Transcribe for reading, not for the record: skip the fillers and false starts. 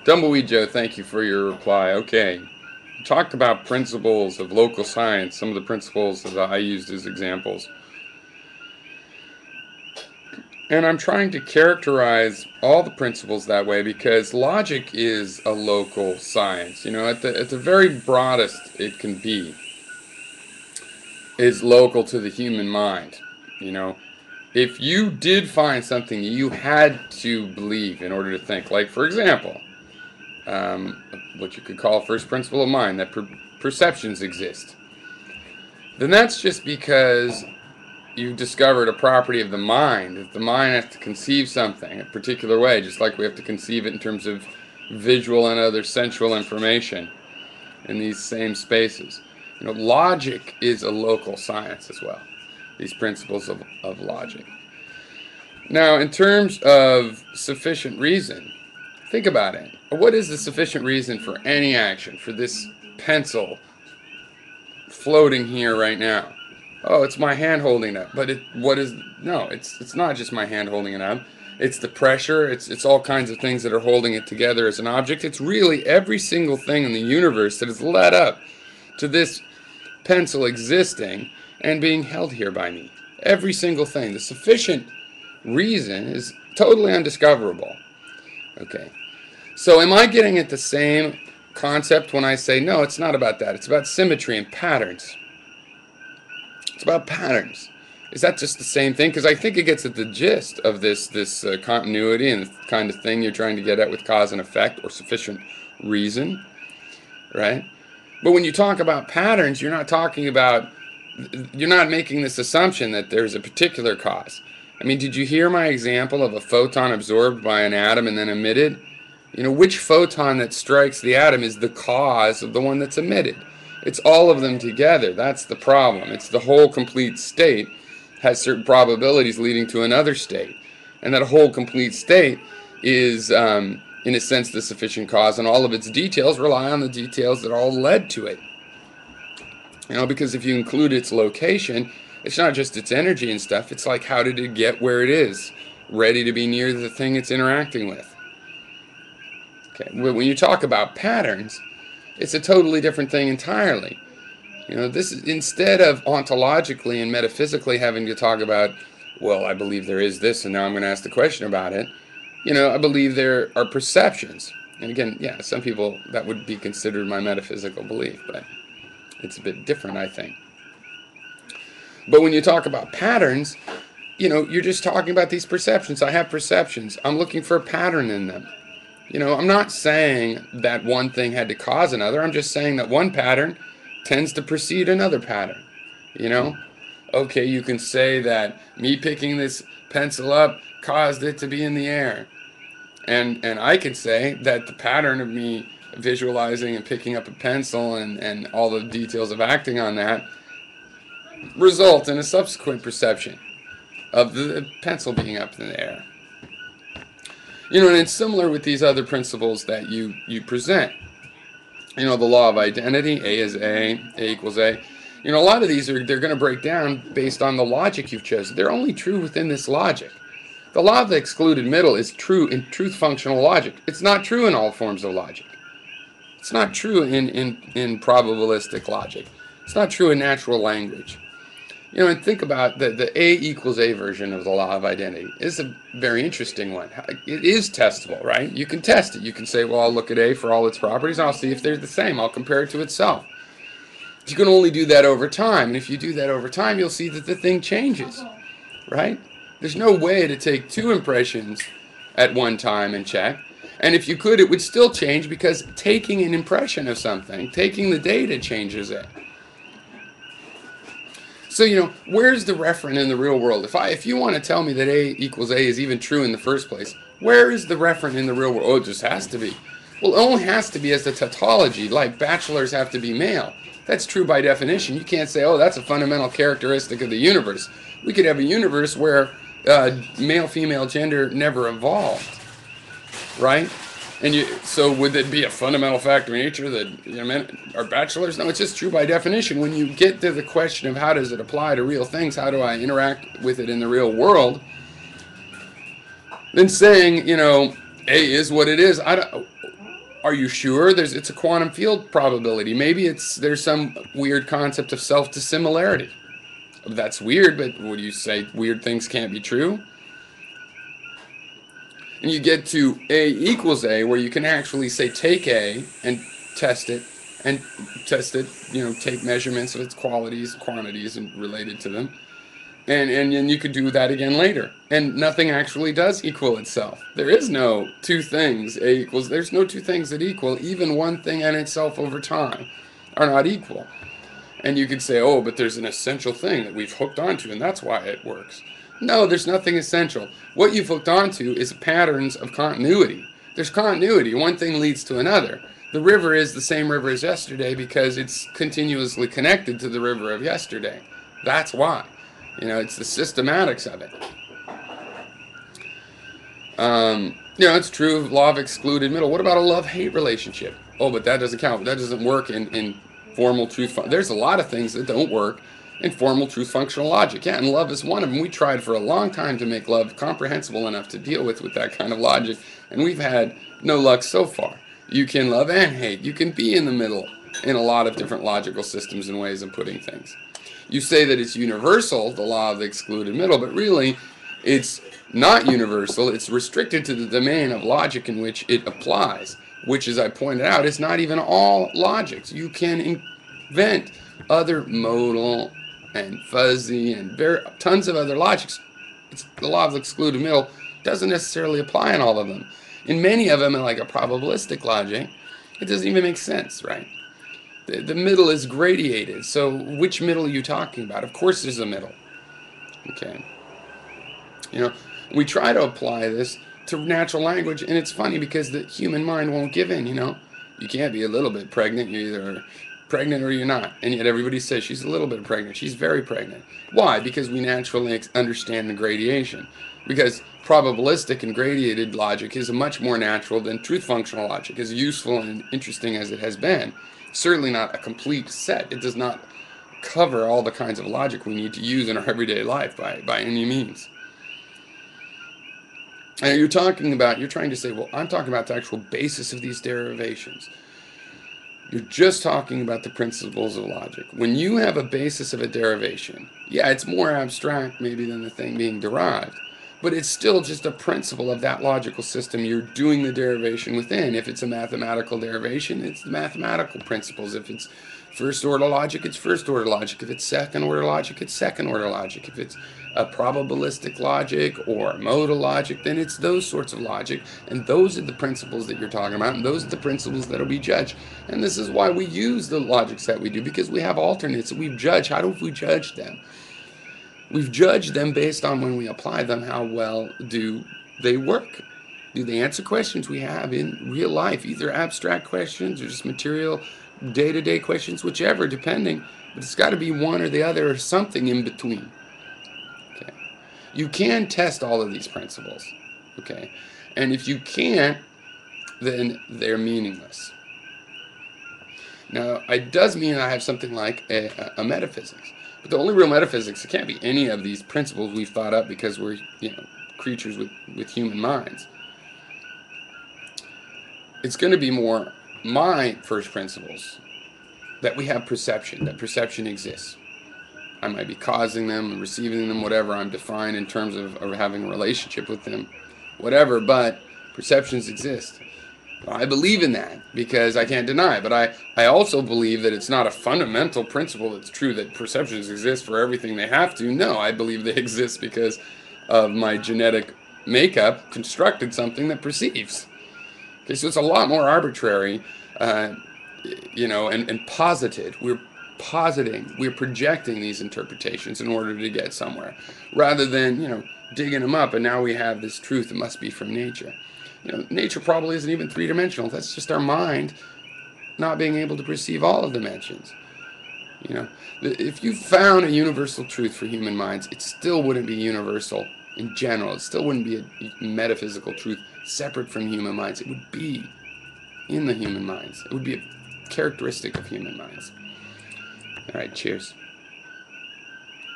Tumbleweed Joe, thank you for your reply. Okay. We talked about principles of local science, some of the principles that I used as examples. And I'm trying to characterize all the principles that way because logic is a local science. You know, at the very broadest it can be, is local to the human mind. You know, if you did find something you had to believe in order to think, like for example, what you could call a first principle of mind, that perceptions exist, then that's just because you've discovered a property of the mind, that the mind has to conceive something a particular way, just like we have to conceive it in terms of visual and other sensual information in these same spaces. You know, logic is a local science as well, these principles of logic. Now, in terms of sufficient reason, think about it. What is the sufficient reason for any action, for this pencil floating here right now? Oh, it's my hand holding it up. But it's not just my hand holding it up. It's the pressure, it's all kinds of things that are holding it together as an object. It's really every single thing in the universe that has led up to this pencil existing and being held here by me. Every single thing. The sufficient reason is totally undiscoverable. Okay. So am I getting at the same concept when I say, no, it's not about that. It's about symmetry and patterns. It's about patterns. Is that just the same thing? Because I think it gets at the gist of this continuity and the kind of thing you're trying to get at with cause and effect, or sufficient reason, right? But when you talk about patterns, you're not making this assumption that there's a particular cause. I mean, did you hear my example of a photon absorbed by an atom and then emitted? You know, which photon that strikes the atom is the cause of the one that's emitted? It's all of them together. That's the problem. It's the whole complete state has certain probabilities leading to another state. And that whole complete state is, in a sense, the sufficient cause, and all of its details rely on the details that all led to it. You know, because if you include its location, it's not just its energy and stuff. It's like, how did it get where it is, ready to be near the thing it's interacting with? Okay. When you talk about patterns, it's a totally different thing entirely. You know, this is, instead of ontologically and metaphysically having to talk about, well, I believe there is this, and now I'm going to ask the question about it. You know, I believe there are perceptions. And again, yeah, some people, that would be considered my metaphysical belief, but it's a bit different, I think. But when you talk about patterns, you know, you're just talking about these perceptions. I have perceptions. I'm looking for a pattern in them. You know, I'm not saying that one thing had to cause another. I'm just saying that one pattern tends to precede another pattern. You know? Okay, you can say that me picking this pencil up caused it to be in the air. And I could say that the pattern of me visualizing and picking up a pencil and all the details of acting on that result in a subsequent perception of the pencil being up in the air. You know, and it's similar with these other principles that you present. You know, the law of identity, A is A equals A. You know, a lot of these they're going to break down based on the logic you've chosen. They're only true within this logic. The law of the excluded middle is true in truth-functional logic. It's not true in all forms of logic. It's not true in probabilistic logic. It's not true in natural language. You know, and think about the A equals A version of the law of identity. It's a very interesting one. It is testable, right? You can test it. You can say, well, I'll look at A for all its properties, and I'll see if they're the same. I'll compare it to itself. You can only do that over time, and if you do that over time, you'll see that the thing changes, right? There's no way to take two impressions at one time and check. And if you could, it would still change because taking an impression of something, taking the data changes it. So, you know, where's the referent in the real world? If you want to tell me that A equals A is even true in the first place, where is the referent in the real world? Oh, it just has to be. Well, it only has to be as the tautology, like bachelors have to be male. That's true by definition. You can't say, oh, that's a fundamental characteristic of the universe. We could have a universe where male-female gender never evolved, right? And so would it be a fundamental fact of nature that men are bachelors? No, it's just true by definition. When you get to the question of how does it apply to real things, how do I interact with it in the real world, then saying, you know, A is what it is, Are you sure? It's a quantum field probability. Maybe there's some weird concept of self-dissimilarity. That's weird, but would you say weird things can't be true? And you get to A equals A, where you can actually say take A and test it, and test it, take measurements of its qualities, quantities, and related to them. And then you could do that again later. And nothing actually does equal itself. There is no two things, A equals, there's no two things that equal. Even one thing and itself over time are not equal. And you could say, oh, but there's an essential thing that we've hooked onto, and that's why it works. No, there's nothing essential. What you've hooked onto is patterns of continuity. There's continuity. One thing leads to another. The river is the same river as yesterday because it's continuously connected to the river of yesterday. That's why. It's the systematics of it. It's true of law of excluded middle. What about a love-hate relationship? Oh, but that doesn't count. That doesn't work in formal truth. There's a lot of things that don't work in formal truth functional logic. Yeah, and love is one of them. We tried for a long time to make love comprehensible enough to deal with that kind of logic, and we've had no luck so far. You can love and hate. You can be in the middle in a lot of different logical systems and ways of putting things. You say that it's universal, the law of the excluded middle, but really it's not universal. It's restricted to the domain of logic in which it applies, which, as I pointed out, is not even all logics. You can invent other modal and fuzzy and tons of other logics. The law of the excluded middle doesn't necessarily apply in all of them. In many of them, like a probabilistic logic, it doesn't even make sense, right? The middle is gradiated. So which middle are you talking about? Of course there's a middle. Okay. We try to apply this to natural language, and it's funny because the human mind won't give in, You can't be a little bit pregnant. You're either pregnant or you're not. And yet everybody says she's a little bit pregnant. She's very pregnant. Why? Because we naturally understand the gradation. Because probabilistic and gradiated logic is much more natural than truth functional logic, as useful and interesting as it has been. Certainly not a complete set. It does not cover all the kinds of logic we need to use in our everyday life by any means. And you're trying to say, well, I'm talking about the actual basis of these derivations. You're just talking about the principles of logic. When you have a basis of a derivation, yeah, it's more abstract maybe than the thing being derived, but it's still just a principle of that logical system you're doing the derivation within. If it's a mathematical derivation, it's the mathematical principles. If it's first-order logic, it's first-order logic. If it's second-order logic, it's second-order logic. If it's a probabilistic logic or modal logic, then it's those sorts of logic, and those are the principles that you're talking about, and those are the principles that will be judged. And this is why we use the logics that we do, because we have alternates that we've judged. How do we judge them? We've judged them based on when we apply them, how well do they work? Do they answer questions we have in real life, either abstract questions or just material, day-to-day questions, whichever, depending. But it's got to be one or the other or something in between. Okay. You can test all of these principles. Okay. And if you can't, then they're meaningless. Now, it does mean I have something like a metaphysics. But the only real metaphysics, it can't be any of these principles we've thought up because we're, creatures with human minds. It's going to be more my first principles, that we have perception, that perception exists. I might be causing them and receiving them, whatever. I'm defined in terms of having a relationship with them, whatever, but perceptions exist. I believe in that because I can't deny it, but I also believe that it's not a fundamental principle that's true that perceptions exist for everything they have to. No, I believe they exist because of my genetic makeup constructed something that perceives. Okay, so it's a lot more arbitrary, and posited. We're positing, we're projecting these interpretations in order to get somewhere, rather than, digging them up and now we have this truth that must be from nature. Nature probably isn't even three-dimensional. That's just our mind not being able to perceive all of dimensions. If you found a universal truth for human minds, it still wouldn't be universal in general. It still wouldn't be a metaphysical truth separate from human minds. It would be in the human minds. It would be a characteristic of human minds. All right, cheers.